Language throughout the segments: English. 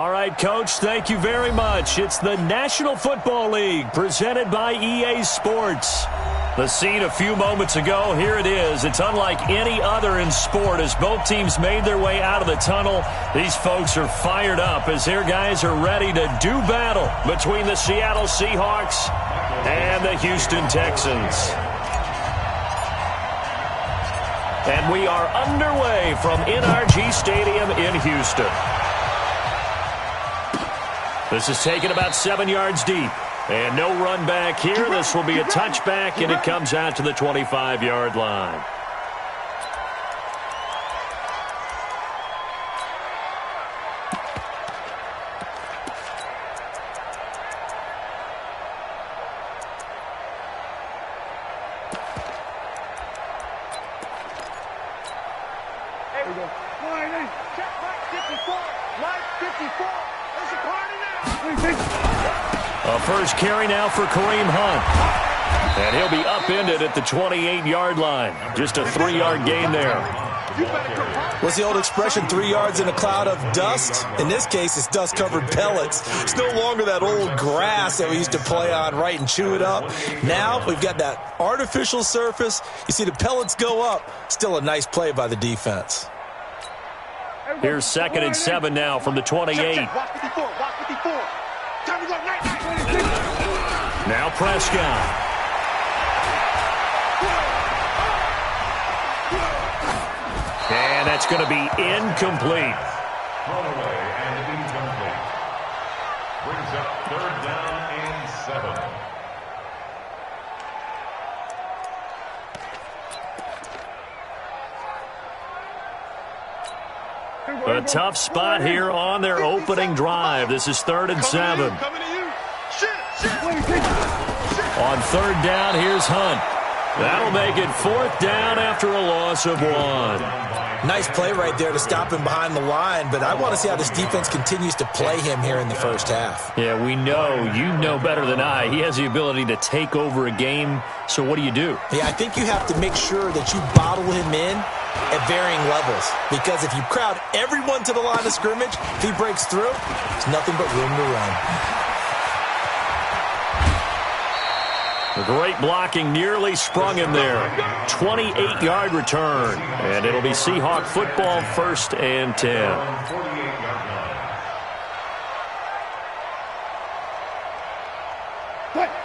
All right, Coach, thank you very much. It's the National Football League presented by EA Sports. The scene a few moments ago, here it is. It's unlike any other in sport as both teams made their way out of the tunnel. These folks are fired up as their guys are ready to do battle between the Seattle Seahawks and the Houston Texans. And we are underway from NRG Stadium in Houston. This is taken about 7 yards deep. And no run back here. This will be a touchback, and it comes out to the 25-yard line. There we go. Check right 54. Right 54. There's a party now. A first carry now for Kareem Hunt. And he'll be upended at the 28-yard line. Just a 3-yard gain there. What's the old expression, 3 yards in a cloud of dust? In this case, it's dust-covered pellets. It's no longer that old grass that we used to play on, right, and chew it up. Now we've got that artificial surface. You see the pellets go up. Still a nice play by the defense. Here's 2nd and 7 now from the 28. Watch 54. Watch 54. Time to go. Now Prescott. And that's going to be incomplete. Thrown away and incomplete. Brings up 3rd down and 7. A tough spot here on their opening drive. This is 3rd and 7. On 3rd down, here's Hunt. That'll make it 4th down after a loss of 1. Nice play right there to stop him behind the line, but I want to see how this defense continues to play him here in the first half. Yeah, we know. You know better than I. He has the ability to take over a game, so what do you do? Yeah, I think you have to make sure that you bottle him in at varying levels, because if you crowd everyone to the line of scrimmage, if he breaks through, there's nothing but room to run. The great blocking nearly sprung him there. 28-yard return. And it'll be Seahawk football, 1st and 10.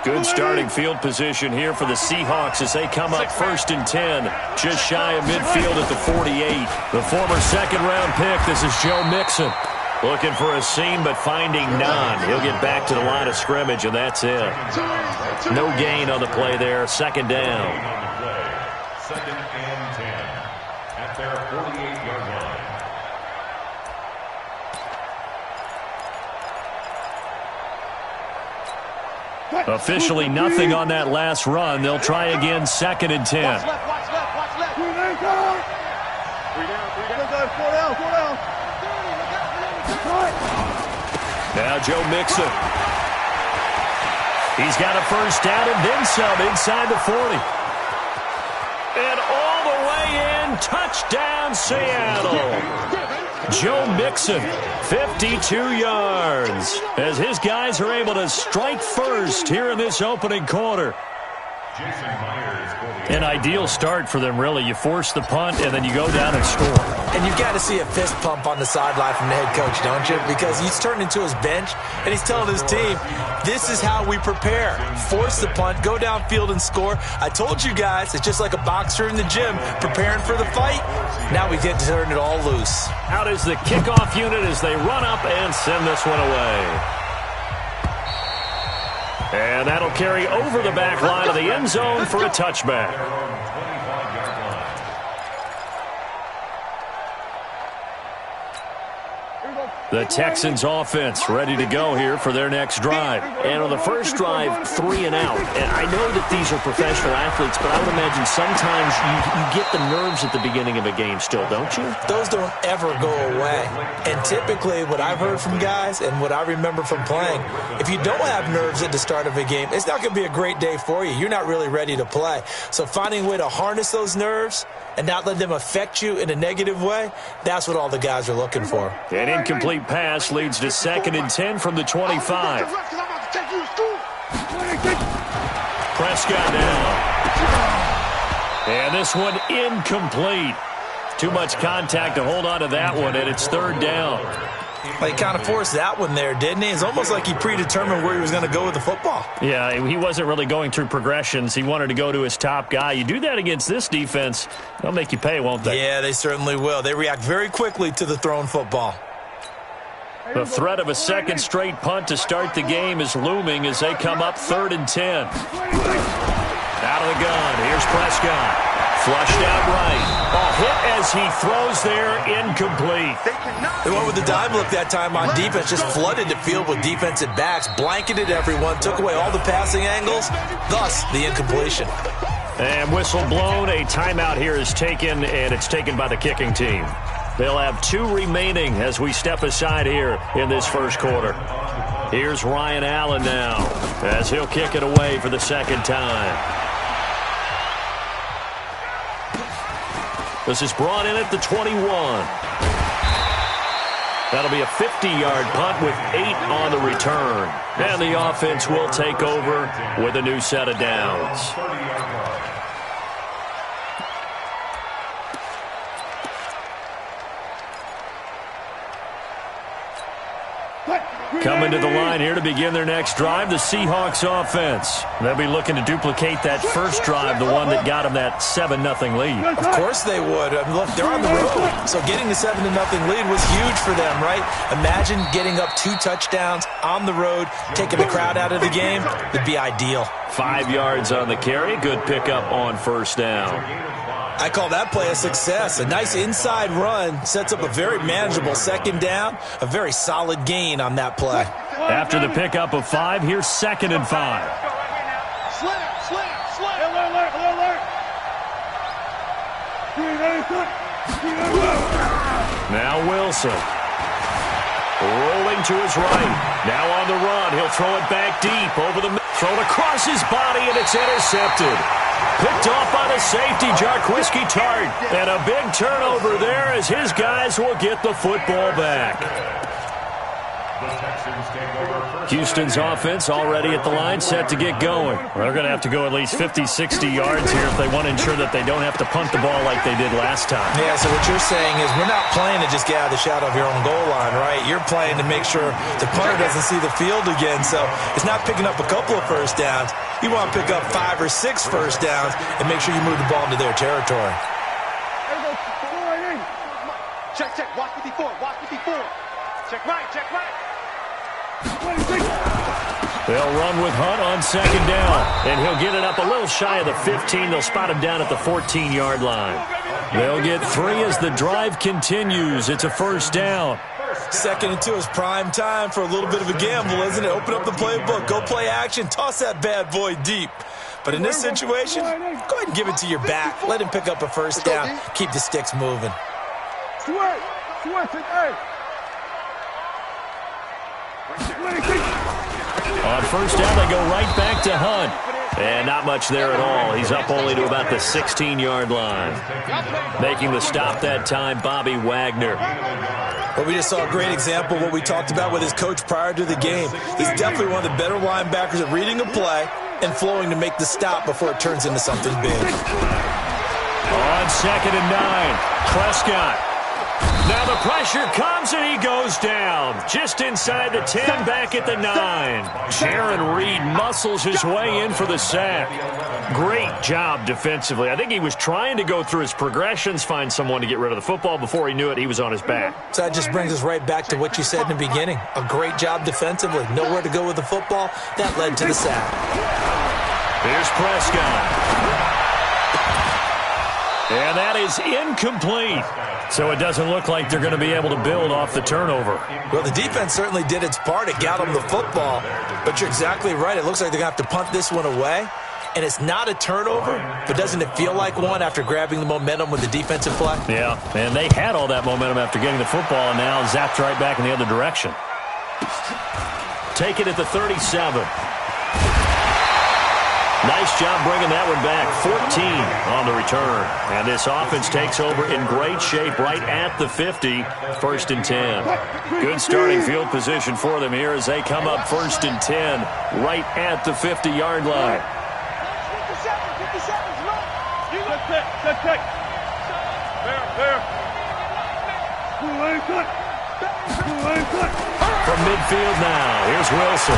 Good starting field position here for the Seahawks as they come up 1st and 10. Just shy of midfield at the 48. The former 2nd-round pick, this is Joe Mixon. Looking for a seam, but finding none. He'll get back to the line of scrimmage, and that's it. No gain on the play there. 2nd down. 2nd and 10 at their 48-yard line. Officially nothing on that last run. They'll try again, 2nd and 10. Watch left. 3 down. 4 down. Now Joe Mixon. He's got a 1st down and then some inside the 40. And all the way in, touchdown Seattle. Joe Mixon, 52 yards, as his guys are able to strike first here in this opening quarter. An ideal start for them, really. You force the punt, and then you go down and score. And you've got to see a fist pump on the sideline from the head coach, don't you? Because he's turned into his bench, and he's telling his team, this is how we prepare. Force the punt, go downfield and score. I told you guys, it's just like a boxer in the gym preparing for the fight. Now we get to turn it all loose. Out is the kickoff unit as they run up and send this one away. And that'll carry over the back line of the end zone for a touchback. The Texans offense ready to go here for their next drive. And on the first drive, 3 and out. And I know that these are professional athletes, but I would imagine sometimes you get the nerves at the beginning of a game still, don't you? Those don't ever go away. And typically what I've heard from guys and what I remember from playing, if you don't have nerves at the start of a game, it's not going to be a great day for you. You're not really ready to play. So finding a way to harness those nerves and not let them affect you in a negative way, that's what all the guys are looking for. An incomplete incomplete pass leads to 2nd and 10 from the 25. Prescott now. And this one incomplete. Too much contact to hold on to that one, and it's 3rd down. Well, he kind of forced that one there, didn't he? It's almost like he predetermined where he was going to go with the football. Yeah, he wasn't really going through progressions. He wanted to go to his top guy. You do that against this defense, they'll make you pay, won't they? Yeah, they certainly will. They react very quickly to the thrown football. The threat of a 2nd straight punt to start the game is looming as they come up 3rd and 10. Out of the gun, here's Prescott. Flushed out right. Hit as he throws there, incomplete. They went with the dive look that time on defense, just flooded the field with defensive backs, blanketed everyone, took away all the passing angles, thus the incompletion. And whistle blown, a timeout here is taken, and it's taken by the kicking team. They'll have 2 remaining as we step aside here in this first quarter. Here's Ryan Allen now as he'll kick it away for the 2nd time. This is brought in at the 21. That'll be a 50-yard punt with 8 on the return. And the offense will take over with a new set of downs. Coming to the line here to begin their next drive, the Seahawks offense. They'll be looking to duplicate that first drive, the one that got them that 7-0 lead. Of course they would. I mean, look, they're on the road, so getting the 7-0 lead was huge for them, right? Imagine getting up 2 touchdowns on the road, taking the crowd out of the game. It'd be ideal. 5 yards on the carry. Good pickup on 1st down. I call that play a success. A nice inside run sets up a very manageable 2nd down, a very solid gain on that play. After the pickup of 5, here's 2nd and 5. Now Wilson. Rolling to his right. Now on the run. He'll throw it back deep over the middle. Thrown across his body, and it's intercepted. Picked off by the safety, Jarquiski Tart. And a big turnover there as his guys will get the football back. Houston's offense already at the line, set to get going. They're going to have to go at least 50, 60 yards here if they want to ensure that they don't have to punt the ball like they did last time. Yeah, so what you're saying is we're not playing to just get out of the shadow of your own goal line, right? You're playing to make sure the punter doesn't see the field again. So it's not picking up a couple of first downs. You want to pick up 5 or 6 first downs and make sure you move the ball into their territory. Check, check, watch 54, watch 54. Check right, check right. They'll run with Hunt on 2nd down, and he'll get it up a little shy of the 15. They'll spot him down at the 14-yard line. They'll get 3 as the drive continues. It's a 1st down. 2nd and 2 is prime time for a little bit of a gamble, isn't it? Open up the playbook, go play action, toss that bad boy deep. But in this situation, go ahead and give it to your back. Let him pick up a 1st down, keep the sticks moving. On 1st down, they go right back to Hunt. And not much there at all. He's up only to about the 16-yard line. Making the stop that time, Bobby Wagner. Well, we just saw a great example of what we talked about with his coach prior to the game. He's definitely one of the better linebackers at reading a play and flowing to make the stop before it turns into something big. On 2nd and 9, Prescott. Now the pressure comes and he goes down. Just inside the 10, back at the 9. Jaron Reed muscles his way in for the sack. Great job defensively. I think he was trying to go through his progressions, find someone to get rid of the football. Before he knew it, he was on his back. So that just brings us right back to what you said in the beginning. A great job defensively. Nowhere to go with the football. That led to the sack. Here's Prescott. And that is incomplete. So it doesn't look like they're going to be able to build off the turnover. Well, the defense certainly did its part. It got them the football. But you're exactly right. It looks like they're going to have to punt this one away. And it's not a turnover, but doesn't it feel like one after grabbing the momentum with the defensive play? Yeah, and they had all that momentum after getting the football and now zapped right back in the other direction. Take it at the 37. Nice job bringing that one back. 14 on the return. And this offense takes over in great shape right at the 50, 1st and 10. Good starting field position for them here as they come up 1st and 10 right at the 50-yard line. 57, run. Good pick. Fair. From midfield now, here's Wilson.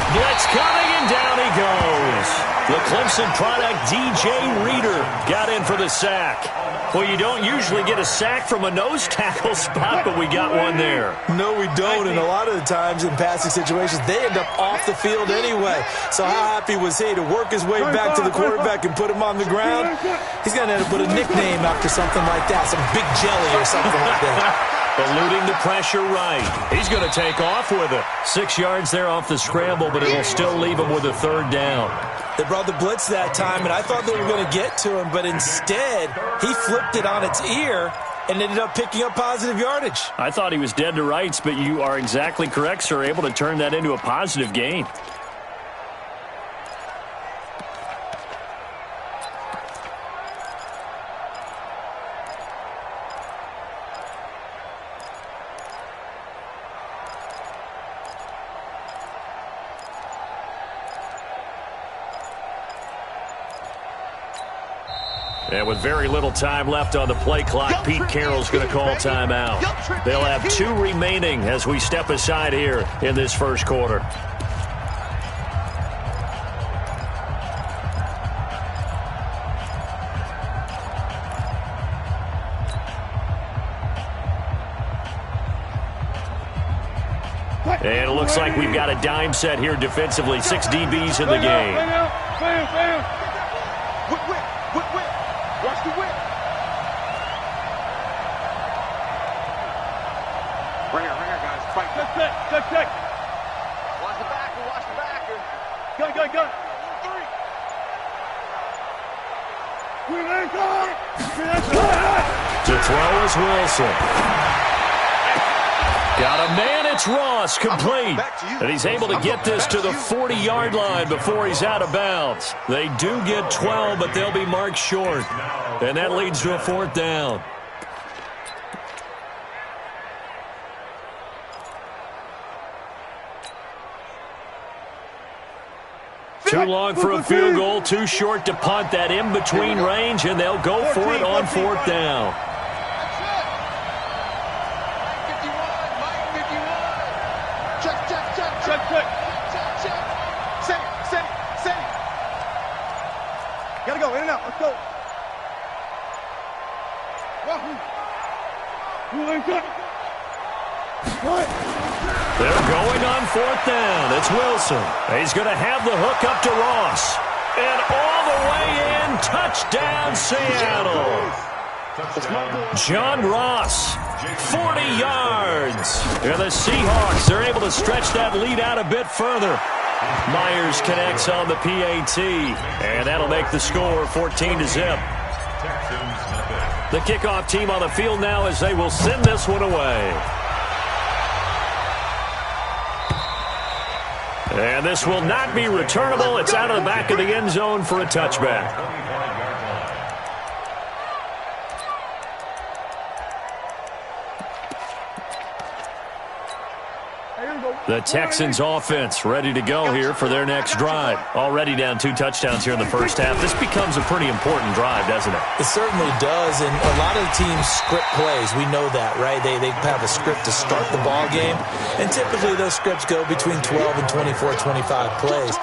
Blitz coming, and down he goes. The Clemson product, DJ Reader, got in for the sack. Well, you don't usually get a sack from a nose tackle spot, but we got one there. No, we don't, and a lot of the times in passing situations, they end up off the field anyway. So how happy was he to work his way back to the quarterback and put him on the ground? He's going to end up with a nickname after something like that, some Big Jelly or something like that. Eluding the pressure right. He's going to take off with it. 6 yards there off the scramble, but it'll still leave him with a 3rd down. They brought the blitz that time, and I thought they were going to get to him, but instead, he flipped it on its ear and ended up picking up positive yardage. I thought he was dead to rights, but you are exactly correct, sir. Able to turn that into a positive gain. And with very little time left on the play clock, Pete Carroll's going to call timeout. They'll have 2 remaining as we step aside here in this first quarter. And it looks like we've got a dime set here defensively. 6 DBs in the game. Watch the whip. Ringer, guys. Fight. Check. Watch the backer. Gun. 3. To throw is Wilson. Got a man, it's Ross, complete. And he's able to get this to the 40-yard line before he's out of bounds. They do get 12, but they'll be marked short. And that leads to a 4th down. Too long for a field goal, too short to punt. That in-between range, and they'll go for it on 4th down. Gotta go, in and out, let's go. They're going on 4th down. It's Wilson. He's going to have the hook up to Ross. And all the way in, touchdown Seattle. John Ross, 40 yards. And the Seahawks, they're able to stretch that lead out a bit further. Myers connects on the PAT, and that'll make the score 14-0. The kickoff team on the field now as they will send this one away. And this will not be returnable. It's out of the back of the end zone for a touchback. The Texans offense ready to go here for their next drive. Already down 2 touchdowns here in the first half. This becomes a pretty important drive, doesn't it? It certainly does, and a lot of the teams script plays. We know that, right? They have a script to start the ball game, and typically those scripts go between 12 and 24, 25 plays.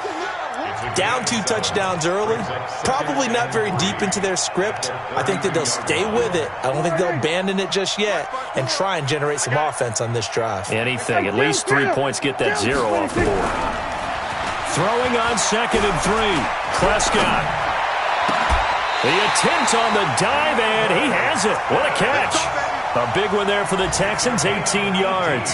Down 2 touchdowns early, probably not very deep into their script. I think that they'll stay with it. I don't think they'll abandon it just yet and try and generate some offense on this drive. Anything. At least 3 points, get that 0 off the board. Throwing on 2nd and 3. Prescott. The attempt on the dive, and he has it. What a catch. A big one there for the Texans, 18 yards.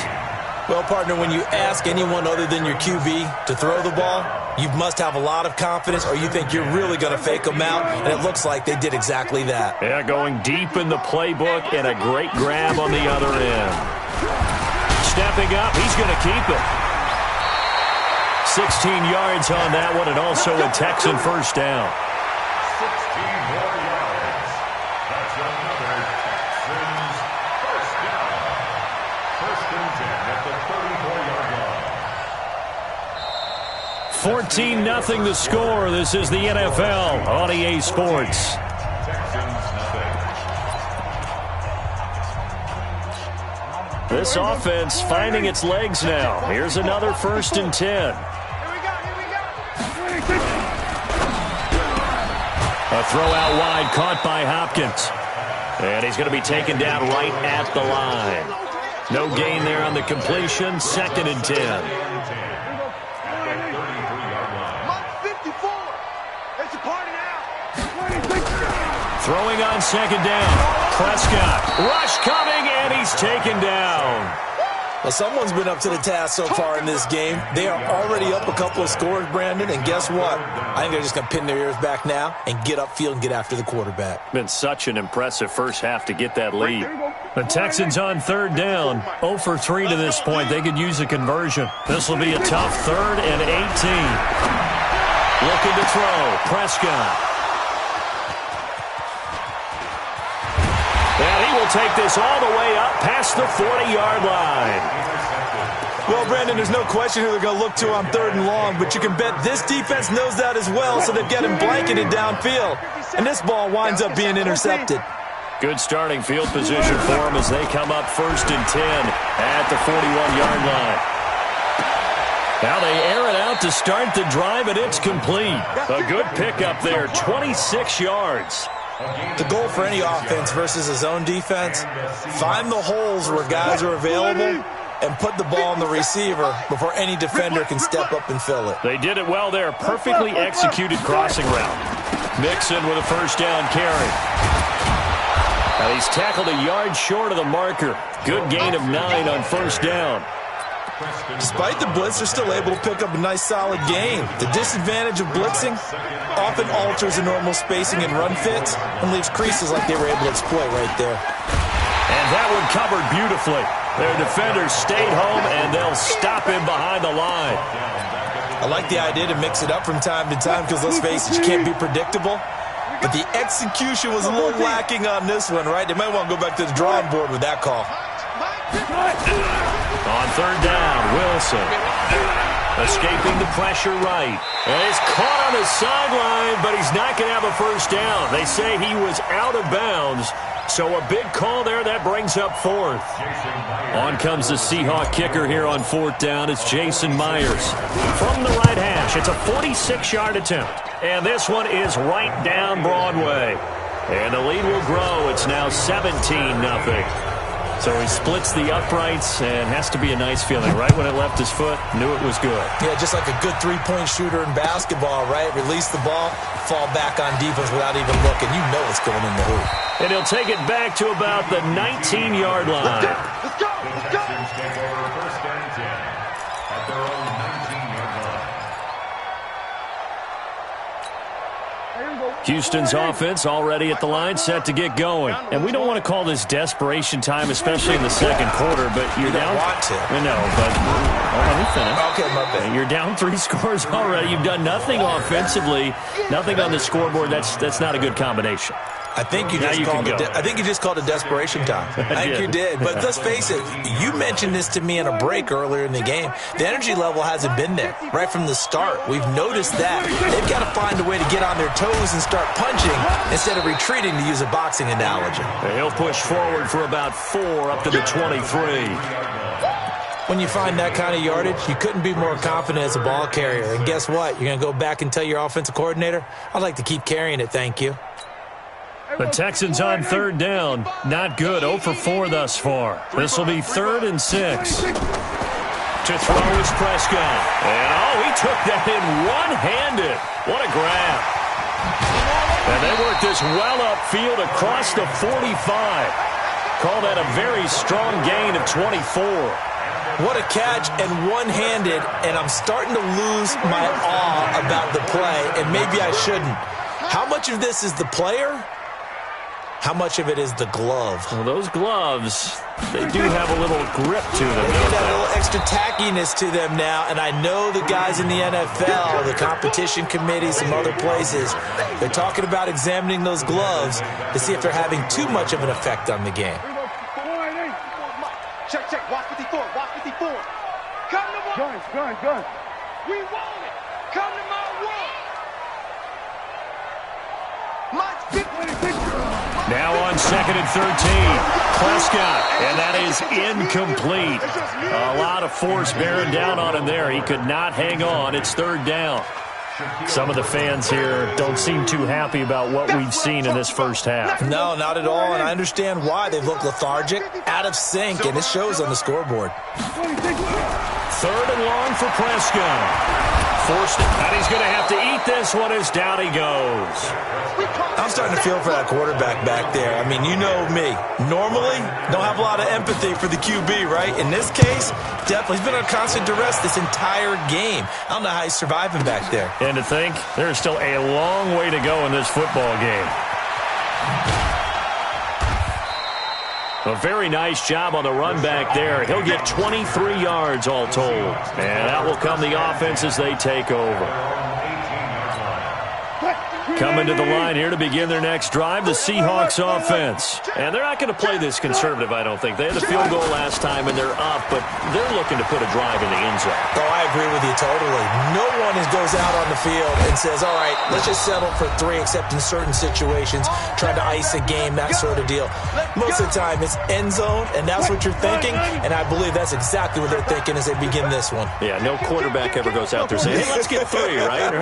Well, partner, when you ask anyone other than your QB to throw the ball, you must have a lot of confidence or you think you're really going to fake them out, and it looks like they did exactly that. Yeah, going deep in the playbook and a great grab on the other end. Stepping up, he's going to keep it. 16 yards on that one, and also a Texan first down. 16 more yards. That's another Texans first down. First and 10 at the 34-yard line. 14-0 the score. This is the NFL on EA Sports. Texans nothing. This offense finding its legs now. Here's another first and 10. Here we go. A throw out wide caught by Hopkins. And he's going to be taken down right at the line. No gain there on the completion. Second and 10. Mark 54. It's a party now. Throwing on second down. Prescott. Rush coming, and he's taken down. Well, someone's been up to the task so far in this game. They are already up a couple of scores, Brandon, and guess what? I think they're just going to pin their ears back now and get upfield and get after the quarterback. Been such an impressive first half to get that lead. The Texans on third down. 0 for 3 to this point. They could use a conversion. This will be a tough 3rd and 18. Looking to throw. Prescott. And he will take this all the way up past the 40-yard line. Well, Brandon, there's no question who they're going to look to on 3rd and long, but you can bet this defense knows that as well, so they've got him blanketed downfield. And this ball winds up being intercepted. Good starting field position for them as they come up first and 10 at the 41-yard line. Now they air it out to start the drive, and it's complete. A good pickup there, 26 yards. The goal for any offense versus a zone defense, find the holes where guys are available and put the ball on the receiver before any defender can step up and fill it. They did it well there. Perfectly executed crossing route. Mixon with a first down carry. Now he's tackled a yard short of the marker. Good gain of 9 on first down. Despite the blitz, they're still able to pick up a nice solid gain. The disadvantage of blitzing often alters the normal spacing and run fits and leaves creases like they were able to exploit right there. And that one covered beautifully. Their defenders stayed home, and they'll stop him behind the line. I like the idea to mix it up from time to time because, let's face it, you can't be predictable. But the execution was a little lacking on this one, right? They might want to go back to the drawing board with that call. On third down, Wilson. Escaping the pressure right. And he's caught on the sideline, but he's not going to have a first down. They say he was out of bounds. So a big call there. That brings up 4th. On comes the Seahawk kicker here on 4th down. It's Jason Myers. From the right hash, it's a 46-yard attempt. And this one is right down Broadway. And the lead will grow. It's now 17-0. So he splits the uprights and has to be a nice feeling. Right when it left his foot, knew it was good. Yeah, just like a good three-point shooter in basketball, right? Release the ball, fall back on defense without even looking. You know it's going in the hoop. And he'll take it back to about the 19-yard line. Let's go. Texans take over first and 10 at their own 19-yard line. Houston's offense already at the line, set to get going. And we don't want to call this desperation time, especially in the second quarter, but you're down. Want to. I know, but let me finish. Okay, my bad. You're down 3 scores already. You've done nothing offensively, nothing on the scoreboard. That's not a good combination. I think you just called it desperation time. I think you did. But let's face it, you mentioned this to me in a break earlier in the game. The energy level hasn't been there right from the start. We've noticed that. They've got to find a way to get on their toes and start punching instead of retreating, to use a boxing analogy. He'll push forward for about 4 up to the 23. When you find that kind of yardage, you couldn't be more confident as a ball carrier. And guess what? You're going to go back and tell your offensive coordinator, I'd like to keep carrying it, thank you. The Texans on third down. Not good. 0 for 4 thus far. This will be 3rd and 6. To throw is Prescott. And, he took that in one-handed. What a grab. And they work this well upfield across the 45. Call that a very strong gain of 24. What a catch, and one-handed, and I'm starting to lose my awe about the play, and maybe I shouldn't. How much of this is the player? How much of it is the glove? Well, those gloves, they do have a little grip to them. They have a little extra tackiness to them now, and I know the guys in the NFL, the competition committee, some other places, they're talking about examining those gloves to see if they're having too much of an effect on the game. Check, check. Watch 54. Watch 54. Come to my... Gun. We want it. Come to my room. Now on 2nd and 13, Prescott, and that is incomplete. A lot of force bearing down on him there. He could not hang on. It's 3rd down. Some of the fans here don't seem too happy about what we've seen in this first half. No, not at all, and I understand why. They look lethargic, out of sync, and it shows on the scoreboard. 3rd and long for Prescott. Forced it, and he's going to have to eat this one as down he goes. I'm starting to feel for that quarterback back there. I mean, you know me. Normally, don't have a lot of empathy for the QB, right? In this case, definitely. He's been on constant duress this entire game. I don't know how he's surviving back there. And to think, there's still a long way to go in this football game. A very nice job on the run back there. He'll get 23 yards all told. And out will come the offense as they take over. Coming to the line here to begin their next drive, the Seahawks offense. And they're not going to play this conservative, I don't think. They had the field goal last time, and they're up, but they're looking to put a drive in the end zone. Oh, I agree with you totally. No one goes out on the field and says, all right, let's just settle for 3, except in certain situations, trying to ice a game, that sort of deal. Most of the time, it's end zone, and that's what you're thinking, and I believe that's exactly what they're thinking as they begin this one. Yeah, no quarterback ever goes out there saying, hey, let's get 3, right?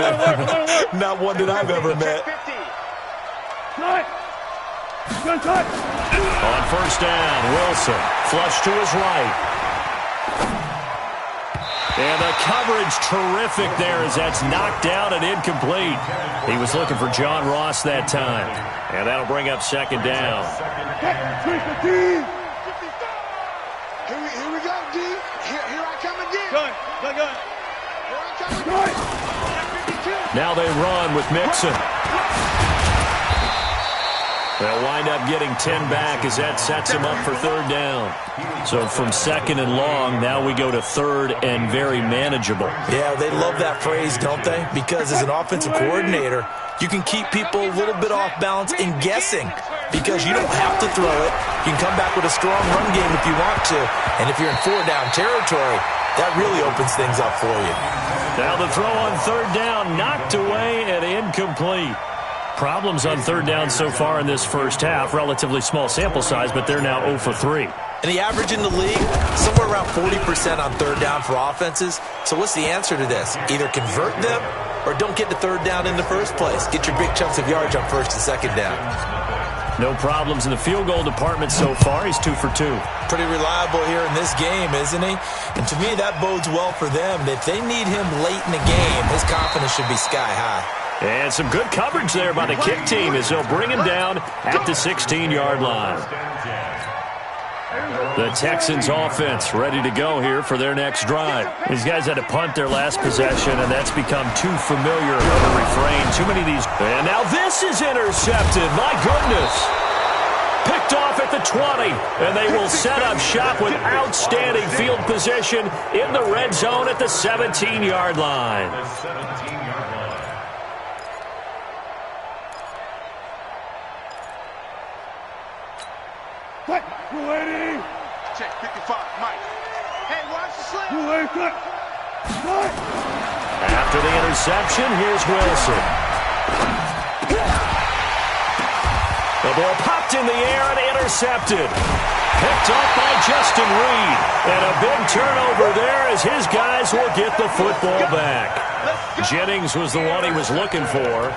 Not one that I've ever met. On 1st down, Wilson, flush to his right. And the coverage terrific there as that's knocked down and incomplete. He was looking for John Ross that time. And that'll bring up 2nd down. Here we go, D. Here I come again. Gun. Here I come again. Now they run with Mixon. They'll wind up getting 10 back as that sets him up for 3rd down. So from 2nd and long, now we go to 3rd and very manageable. Yeah, they love that phrase, don't they? Because as an offensive coordinator, you can keep people a little bit off balance and guessing because you don't have to throw it. You can come back with a strong run game if you want to. And if you're in 4-down territory, that really opens things up for you. Now the throw on 3rd down, knocked away and incomplete. Problems on 3rd down so far in this first half. Relatively small sample size, but they're now 0 for 3. And the average in the league, somewhere around 40% on 3rd down for offenses. So what's the answer to this? Either convert them or don't get to 3rd down in the first place. Get your big chunks of yards on 1st and 2nd down. No problems in the field goal department so far. He's 2 for 2. Pretty reliable here in this game, isn't he? And to me, that bodes well for them. If they need him late in the game, his confidence should be sky high. And some good coverage there by the kick team as they'll bring him down at the 16-yard line. The Texans offense ready to go here for their next drive. These guys had to punt their last possession, and that's become too familiar of a refrain. Too many of these. And now this is intercepted. My goodness. Picked off at the 20, and they will set up shop with outstanding field position in the red zone at the 17-yard line. Waiting. Check 55, Mike. Hey, watch the slip. After the interception, here's Wilson. The ball popped in the air and intercepted. Picked up by Justin Reed. And a big turnover there as his guys will get the football back. Jennings was the one he was looking for.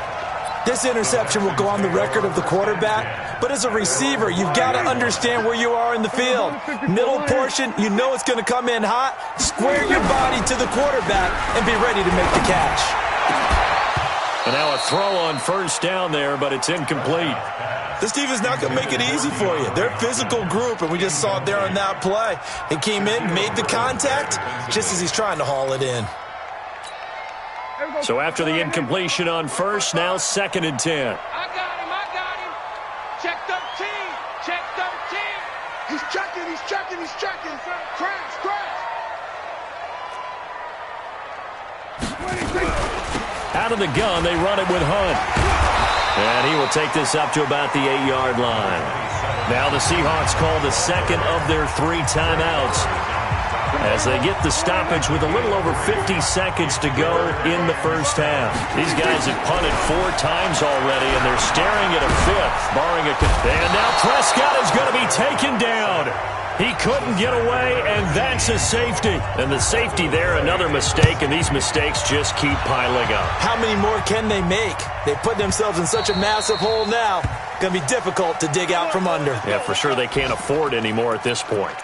This interception will go on the record of the quarterback, but as a receiver, you've got to understand where you are in the field. Middle portion, you know it's going to come in hot. Square your body to the quarterback and be ready to make the catch. And now a throw on 1st down there, but it's incomplete. This defense is not going to make it easy for you. They're a physical group, and we just saw it there on that play. It came in, made the contact, just as he's trying to haul it in. So after the incompletion on 1st, now 2nd and 10. I got him. Check 13. He's checking. Crash. Out of the gun, they run it with Hunt. And he will take this up to about the 8-yard line. Now the Seahawks call the second of their 3 timeouts as they get the stoppage with a little over 50 seconds to go in the first half. These guys have punted 4 times already, and they're staring at a 5th, barring a... And now Prescott is going to be taken down. He couldn't get away, and that's a safety. And the safety there, another mistake, and these mistakes just keep piling up. How many more can they make? They put themselves in such a massive hole now. Going to be difficult to dig out from under. Yeah, for sure they can't afford anymore at this point.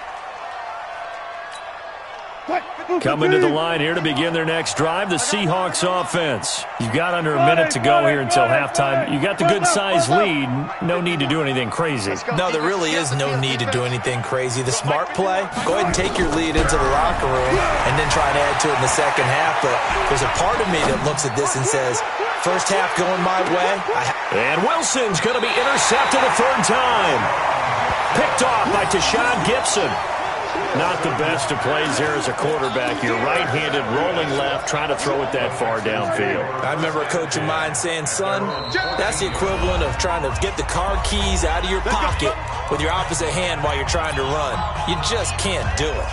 Coming to the line here to begin their next drive, the Seahawks offense. You've got under a minute to go here until halftime. You got the good-sized lead. No need to do anything crazy. No, there really is no need to do anything crazy. The smart play, go ahead and take your lead into the locker room and then try to add to it in the second half. But there's a part of me that looks at this and says, first half going my way. And Wilson's going to be intercepted a 3rd time. Picked off by Deshaun Gibson. Not the best of plays there as a quarterback. You're right-handed, rolling left, trying to throw it that far downfield. I remember a coach of mine saying, son, that's the equivalent of trying to get the car keys out of your pocket with your opposite hand while you're trying to run. You just can't do it.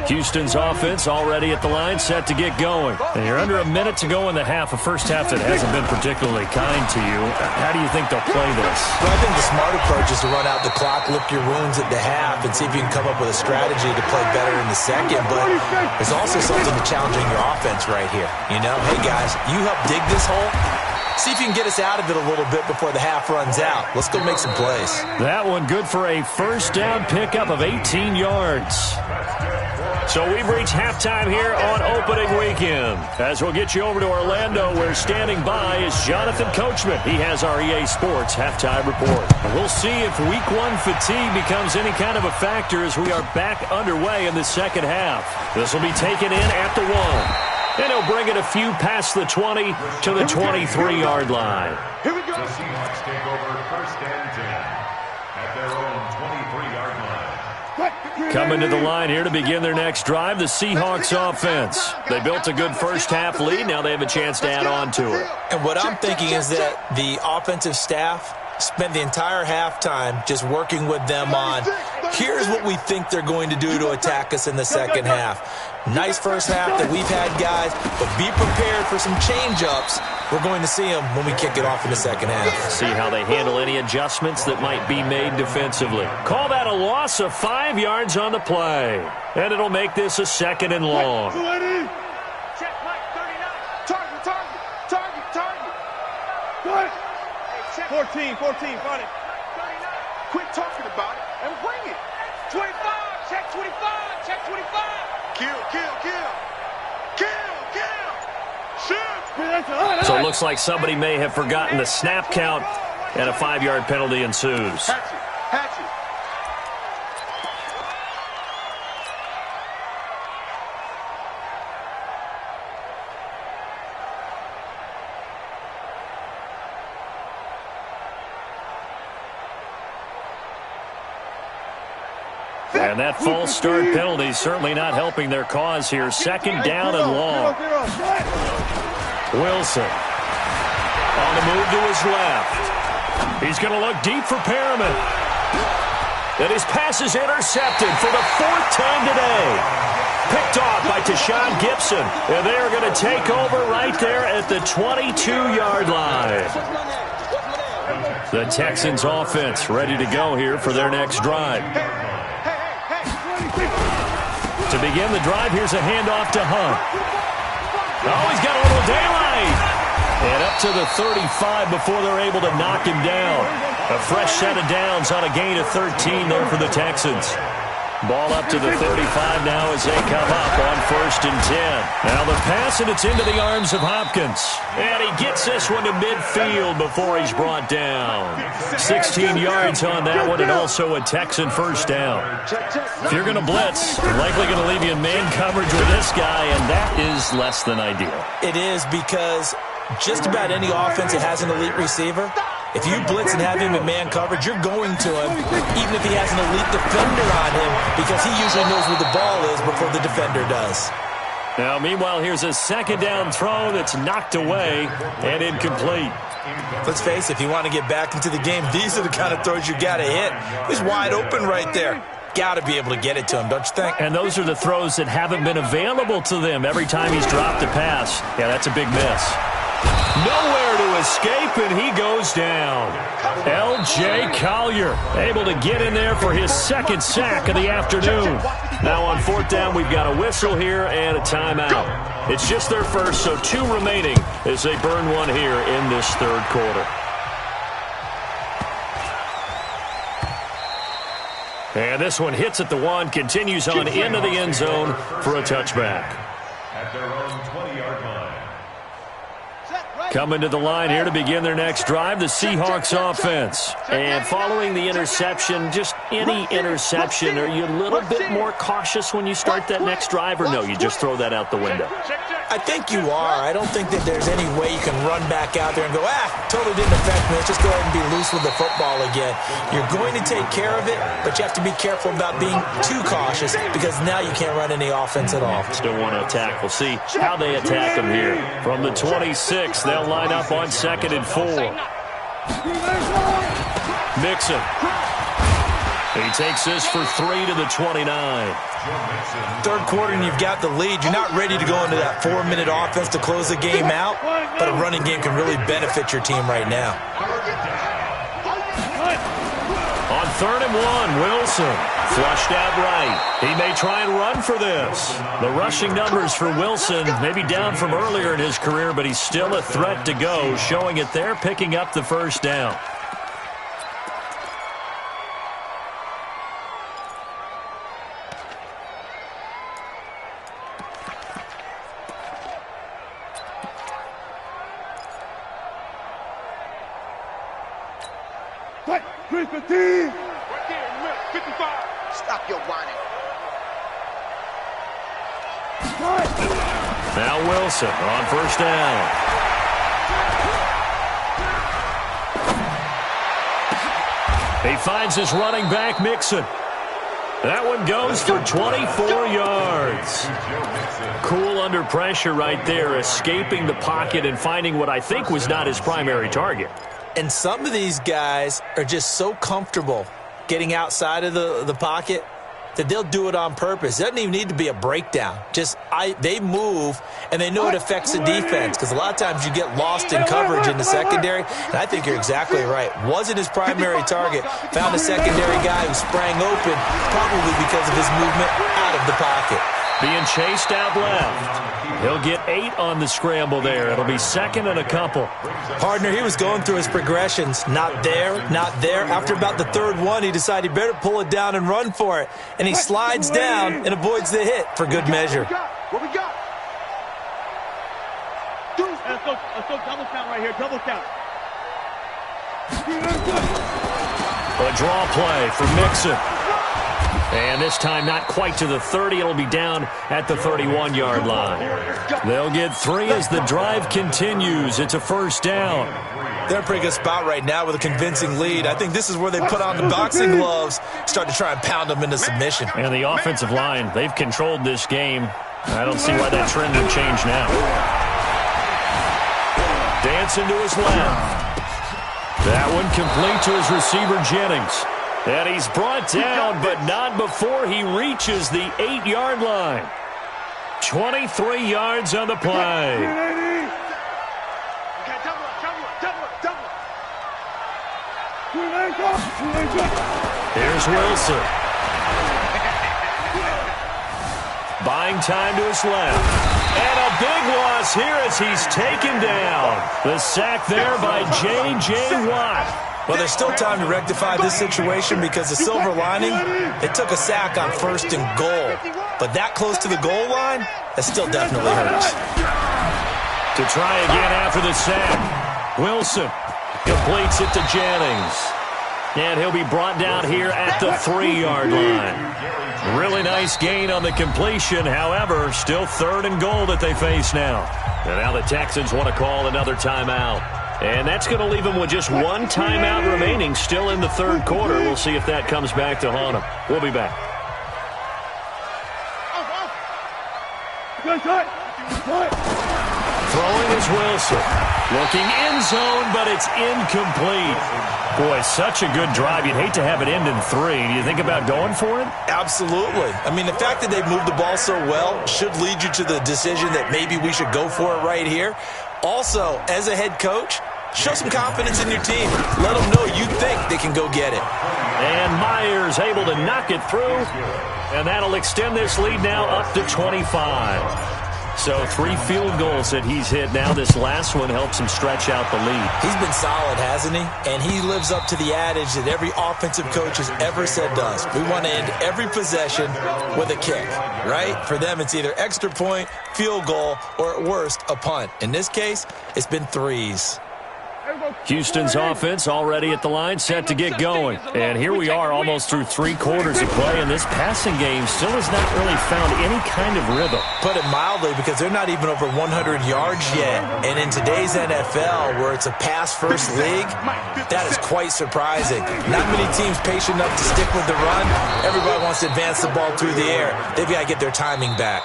Houston's offense already at the line, set to get going. And you're under a minute to go in the half, a first half that hasn't been particularly kind to you. How do you think they'll play this? Well, I think the smart approach is to run out the clock, lick your wounds at the half, and see if you can come up with a strategy to play better in the second. But there's also something to challenging your offense right here. You know, hey, guys, you help dig this hole. See if you can get us out of it a little bit before the half runs out. Let's go make some plays. That one good for a first down pickup of 18 yards. So we've reached halftime here on opening weekend. As we'll get you over to Orlando, where standing by is Jonathan Coachman. He has our EA Sports halftime report. We'll see if week 1 fatigue becomes any kind of a factor as we are back underway in the second half. This will be taken in at the 1. And he'll bring it a few past the 20 to the 23-yard line. Here we go. The Seahawks take over 1st and 10 at their own 23-yard line. Coming to the line here to begin their next drive, the Seahawks offense. They built a good first half lead. Now they have a chance to add on to it. And what I'm thinking is that the offensive staff spent the entire halftime just working with them on, here's what we think they're going to do to attack us in the second half. Nice first half that we've had, guys, but be prepared for some change-ups. We're going to see them when we kick it off in the second half. See how they handle any adjustments that might be made defensively. Call that a loss of 5 yards on the play. And it'll make this a 2nd and long. Check, Mike, 39. Target. What? 14, got it. 39. Quit talking about it and bring it. 25, check 25. Kill. Shoot. So it looks like somebody may have forgotten the snap count, and a 5-yard penalty ensues. Hatch it. And that false start penalty is certainly not helping their cause here. 2nd down and long. Wilson on the move to his left. He's going to look deep for Perriman. And his pass is intercepted for the 4th time today. Picked off by Deshaun Gibson. And they are going to take over right there at the 22-yard line. The Texans offense ready to go here for their next drive. To begin the drive, here's a handoff to Hunt. Oh, he's got a little daylight. And up to the 35 before they're able to knock him down. A fresh set of downs on a gain of 13 there for the Texans. Ball up to the 35 now as they come up on 1st and 10. Now the pass, and it's into the arms of Hopkins. And he gets this one to midfield before he's brought down. 16 yards on that one, and also a Texan first down. If you're going to blitz, you're likely going to leave you in man coverage with this guy, and that is less than ideal. It is, because just about any offense that has an elite receiver, If you blitz and have him in man coverage, you're going to him, even if he has an elite defender on him, because he usually knows where the ball is before the defender does. Now, meanwhile, here's a second down throw that's knocked away and incomplete. Let's face it, if you want to get back into the game, these are the kind of throws you got to hit. He's wide open right there. Got to be able to get it to him, don't you think? And those are the throws that haven't been available to them every time he's dropped a pass. Yeah, that's a big miss. Nowhere to escape, and he goes down. L.J. Collier able to get in there for his second sack of the afternoon. Now on fourth down, we've got a whistle here and a timeout. It's just their first, so 2 remaining as they burn one here in this third quarter. And this one hits at the 1, continues on into the end zone for a touchback. At their own 20-yard line. Coming to the line here to begin their next drive, the Seahawks offense. And following the interception, just any interception, are you a little bit more cautious when you start that next drive, or no, you just throw that out the window? I think you are. I don't think that there's any way you can run back out there and go, totally didn't affect me. Let's just go ahead and be loose with the football again. You're going to take care of it, but you have to be careful about being too cautious because now you can't run any offense at all. Still want to attack. We'll see how they attack them here. From the 26, they'll line up on 2nd and 4. Mixon. He takes this for 3 to the 29. Third quarter and you've got the lead. You're not ready to go into that 4-minute offense to close the game out, but a running game can really benefit your team right now. On 3rd and 1, Wilson flushed out right. He may try and run for this. The rushing numbers for Wilson maybe down from earlier in his career, but he's still a threat to go, showing it there, picking up the first down. Stop your whining. Now Wilson on first down. He finds his running back, Mixon. That one goes for 24 yards. Cool under pressure right there, escaping the pocket and finding what I think was not his primary target. And some of these guys are just so comfortable getting outside of the pocket that they'll do it on purpose. It doesn't even need to be a breakdown. They move, and they know it affects the defense because a lot of times you get lost in coverage in the secondary, and I think you're exactly right. Wasn't his primary target. Found a secondary guy who sprang open, probably because of his movement out of the pocket. Being chased out left. He'll get 8 on the scramble there. It'll be 2nd and a couple. Partner, he was going through his progressions. Not there, not there. After about the 3rd one, he decided he better pull it down and run for it. And he slides down and avoids the hit for good measure. What we got? Let's go double count right here. Double count. A draw play for Mixon. And this time not quite to the 30. It'll be down at the 31-yard line. They'll get 3 as the drive continues. It's a first down. They're in a pretty good spot right now with a convincing lead. I think this is where they put on the boxing gloves, start to try and pound them into submission. And the offensive line, they've controlled this game. I don't see why that trend would change now. Dancing to his left. That one complete to his receiver, Jennings. And he's brought down, but not before he reaches the 8-yard line. 23 yards on the play. Here's Wilson. Buying time to his left. And a big loss here as he's taken down. The sack there by J.J. Watt. Well, there's still time to rectify this situation because the silver lining, they took a sack on 1st and goal. But that close to the goal line, that still definitely hurts. To try again after the sack. Wilson completes it to Jennings. And he'll be brought down here at the 3-yard line. Really nice gain on the completion. However, still 3rd and goal that they face now. And now the Texans want to call another timeout. And that's going to leave him with just one timeout remaining still in the third quarter. We'll see if that comes back to haunt him. We'll be back. Throwing is Wilson. Looking end zone, but it's incomplete. Boy, such a good drive. You'd hate to have it end in 3. Do you think about going for it? Absolutely. I mean, the fact that they've moved the ball so well should lead you to the decision that maybe we should go for it right here. Also, as a head coach, show some confidence in your team. Let them know you think they can go get it. And Myers able to knock it through. And that'll extend this lead now up to 25. So 3 field goals that he's hit now. This last one helps him stretch out the lead. He's been solid, hasn't he? And he lives up to the adage that every offensive coach has ever said to us. We want to end every possession with a kick, right? For them, it's either extra point, field goal, or at worst, a punt. In this case, it's been 3s. Houston's offense already at the line, set to get going. And here we are almost through 3 quarters of play, and this passing game still has not really found any kind of rhythm. Put it mildly, because they're not even over 100 yards yet. And in today's NFL, where it's a pass-first league, that is quite surprising. Not many teams patient enough to stick with the run. Everybody wants to advance the ball through the air. They've got to get their timing back.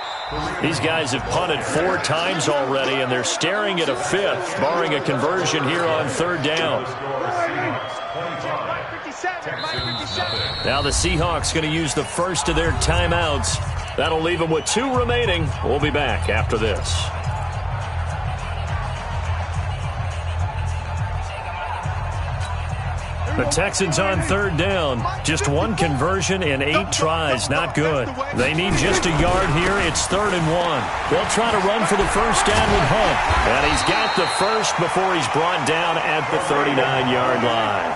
These guys have punted 4 times already, and they're staring at a 5th, barring a conversion here on 3rd down. Now the Seahawks going to use the first of their timeouts. That'll leave them with 2 remaining. We'll be back after this. The Texans on 3rd down. Just 1 conversion and 8 tries. Not good. They need just a yard here. It's 3rd and 1. They'll try to run for the first down with Hunt. And he's got the first before he's brought down at the 39-yard line.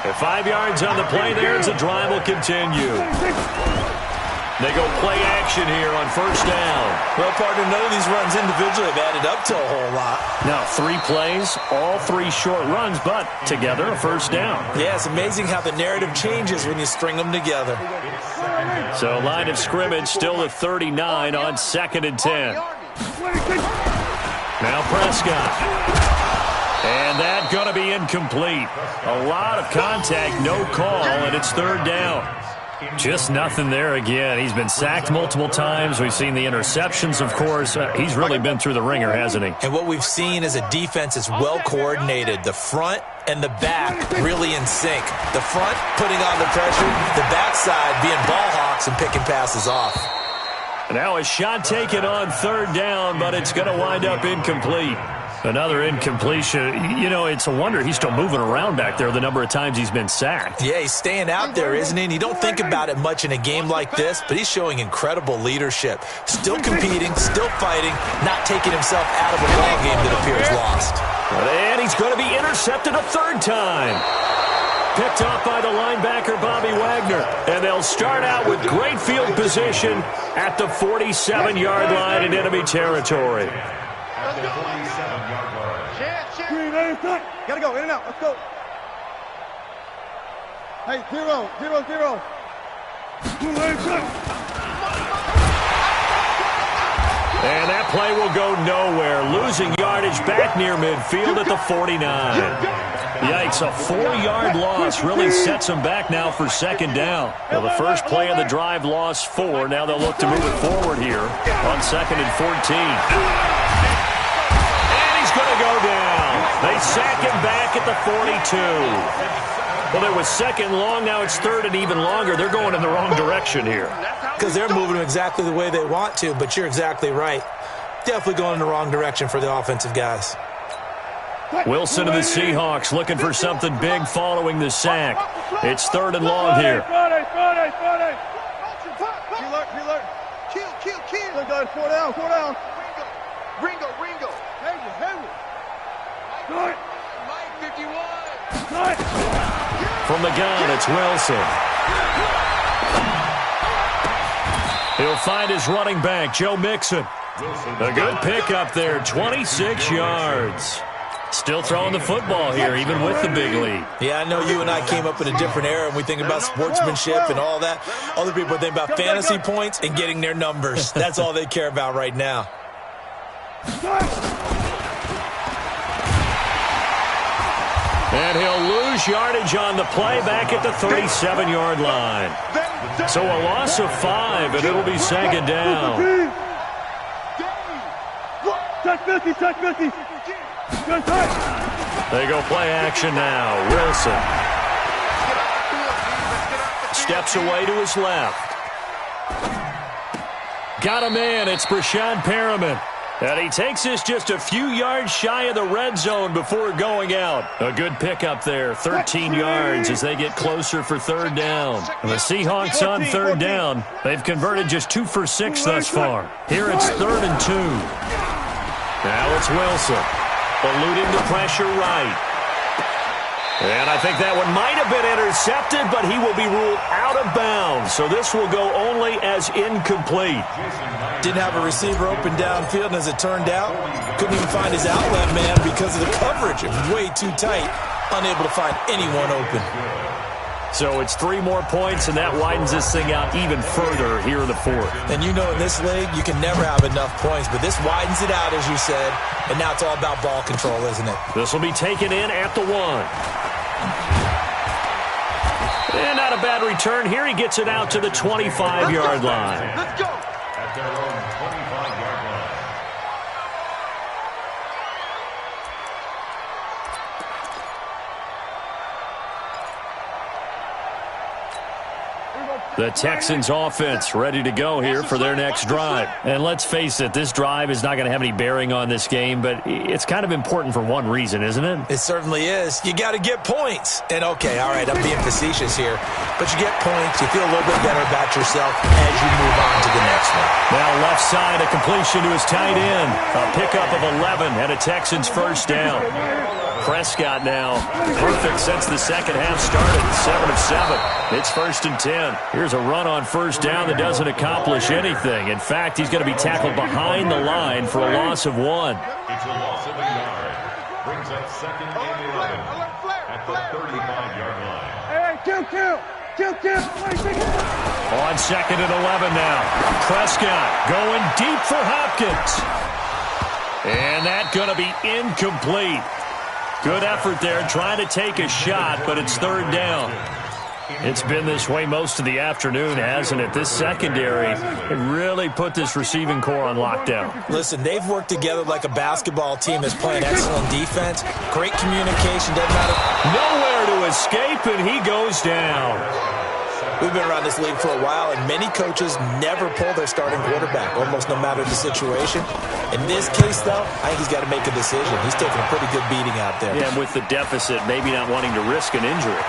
At 5 yards on the play there as the drive will continue. They go play action here on 1st down. Well, partner, none of these runs individually have added up to a whole lot. Now 3 plays, all 3 short runs, but together a 1st down. Yeah, it's amazing how the narrative changes when you string them together. So line of scrimmage still at 39 on 2nd and 10. Now Prescott. And that's going to be incomplete. A lot of contact, no call, and it's 3rd down. Just nothing there again. He's been sacked multiple times. We've seen the interceptions, of course. He's really been through the ringer, hasn't he? And what we've seen is a defense that's well coordinated. The front and the back really in sync. The front putting on the pressure, the backside being ball hawks and picking passes off. Now a shot taken on 3rd down, but it's going to wind up incomplete. Another incompletion. You know, it's a wonder he's still moving around back there the number of times he's been sacked. Yeah, he's staying out there, isn't he? And you don't think about it much in a game like this, but he's showing incredible leadership. Still competing, still fighting, not taking himself out of a ball game that appears lost. And he's going to be intercepted a 3rd time. Picked off by the linebacker, Bobby Wagner. And they'll start out with great field position at the 47-yard line in enemy territory. Gotta go, in and out, let's go. Hey, 0, 0, 0. And that play will go nowhere. Losing yardage back near midfield at the 49. Yikes, a 4-yard loss really sets them back now for 2nd down. Well, the first play of the drive lost 4. Now they'll look to move it forward here on 2nd and 14. And he's going to go down. They sack him back at the 42. Well, there was 2nd long. Now it's 3rd and even longer. They're going in the wrong direction here. Because they're moving them exactly the way they want to, but you're exactly right. Definitely going in the wrong direction for the offensive guys. Wilson of the Seahawks looking for something big following the sack. It's 3rd and long here. Kill. 4 down. Ringo. From the gun, it's Wilson. He'll find his running back, Joe Mixon. A good pickup there, 26 yards. Still throwing the football here, even with the big lead. Yeah, I know you and I came up in a different era, and we think about sportsmanship and all that. Other people think about fantasy points and getting their numbers. That's all they care about right now. And he'll lose yardage on the play back at the 37-yard line. So a loss of 5, and it'll be second down. They go play action now. Wilson steps away to his left. Got a man. It's Brashad Perriman. And he takes this just a few yards shy of the red zone before going out. A good pickup there, 13 yards as they get closer for third down. And the Seahawks on third down. They've converted just 2 for 6 thus far. Here it's 3rd and 2. Now it's Wilson, eluding the pressure right. And I think that one might have been intercepted, but he will be ruled out of bounds. So this will go only as incomplete. Didn't have a receiver open downfield, and as it turned out, couldn't even find his outlet man because of the coverage. It was way too tight, unable to find anyone open. So it's 3 more points, and that widens this thing out even further here in the 4th. And you know in this league, you can never have enough points, but this widens it out, as you said, and now it's all about ball control, isn't it? This will be taken in at the 1. And not a bad return here. He gets it out to the 25-yard line. Let's go. At their own 25-yard line. The Texans offense ready to go here for their next drive. And let's face it, this drive is not going to have any bearing on this game, but it's kind of important for one reason, isn't it? It certainly is. You got to get points. And okay, all right, I'm being facetious here, but you get points, you feel a little bit better about yourself as you move on to the next one. Now left side, a completion to his tight end. A pickup of 11 and a Texans first down. Prescott now perfect since the second half started. 7 of 7. It's 1st and 10. Here's a run on first down that doesn't accomplish anything. In fact, he's going to be tackled behind the line for a loss of 1. It's a loss of a yard. Brings up 2nd and 11 at the 35-yard line. Hey, kill. On 2nd and 11 now. Prescott going deep for Hopkins. And that's going to be incomplete. Good effort there, trying to take a shot, but it's 3rd down. It's been this way most of the afternoon, hasn't it? This secondary, it really put this receiving core on lockdown. Listen, they've worked together like a basketball team that's playing excellent defense. Great communication, doesn't matter. Nowhere to escape, and he goes down. We've been around this league for a while, and many coaches never pull their starting quarterback, almost no matter the situation. In this case, though, I think he's got to make a decision. He's taking a pretty good beating out there. Yeah, and with the deficit, maybe not wanting to risk an injury.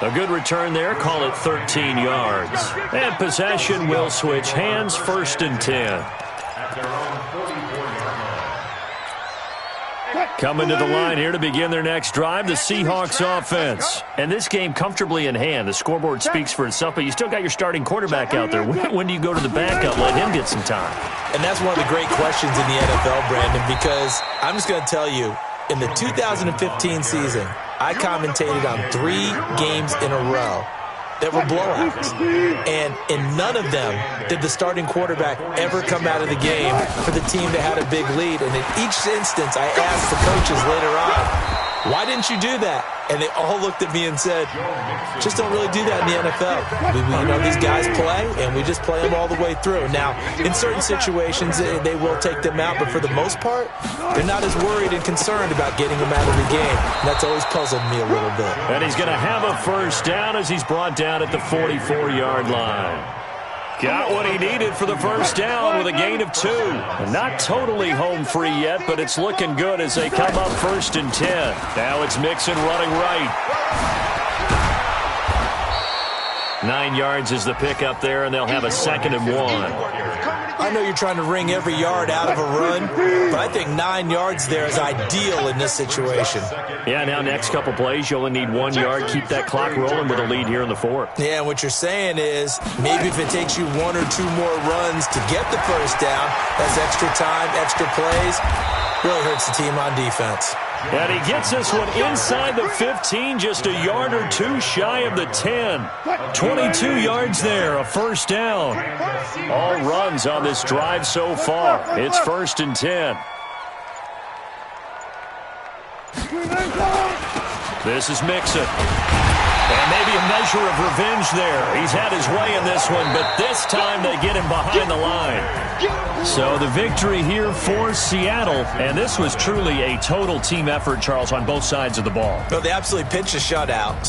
A good return there, call it 13 yards. And possession will switch hands, 1st and 10. At their own 44-yard line. Coming to the line here to begin their next drive, the Seahawks offense. And this game comfortably in hand. The scoreboard speaks for itself, but you still got your starting quarterback out there. When do you go to the backup, let him get some time? And that's one of the great questions in the NFL, Brandon, because I'm just going to tell you, in the 2015 season, I commentated on 3 games in a row that were blowouts. And in none of them did the starting quarterback ever come out of the game for the team that had a big lead. And in each instance, I asked the coaches later on, why didn't you do that? And they all looked at me and said, just don't really do that in the NFL. You know, these guys play, and we just play them all the way through. Now, in certain situations, they will take them out, but for the most part, they're not as worried and concerned about getting them out of the game. And that's always puzzled me a little bit. And he's going to have a first down as he's brought down at the 44-yard line. Got what he needed for the first down with a gain of 2. Not totally home free yet, but it's looking good as they come up 1st and 10. Now it's Mixon running right. 9 yards is the pickup there, and they'll have a 2nd and 1. I know you're trying to wring every yard out of a run, but I think 9 yards there is ideal in this situation. Yeah, now next couple plays, you only need 1 yard. Keep that clock rolling with a lead here in the 4th. Yeah, and what you're saying is maybe if it takes you 1 or 2 more runs to get the first down, that's extra time, extra plays, really hurts the team on defense. And he gets this one inside the 15, just a yard or 2 shy of the 10. 22 yards there, a first down. All runs on this drive so far. It's 1st and 10. This is Mixon. And maybe a measure of revenge there. He's had his way in this one, but this time they get him behind the line. So the victory here for Seattle, and this was truly a total team effort, Charles, on both sides of the ball. Well, they absolutely pitched a shutout.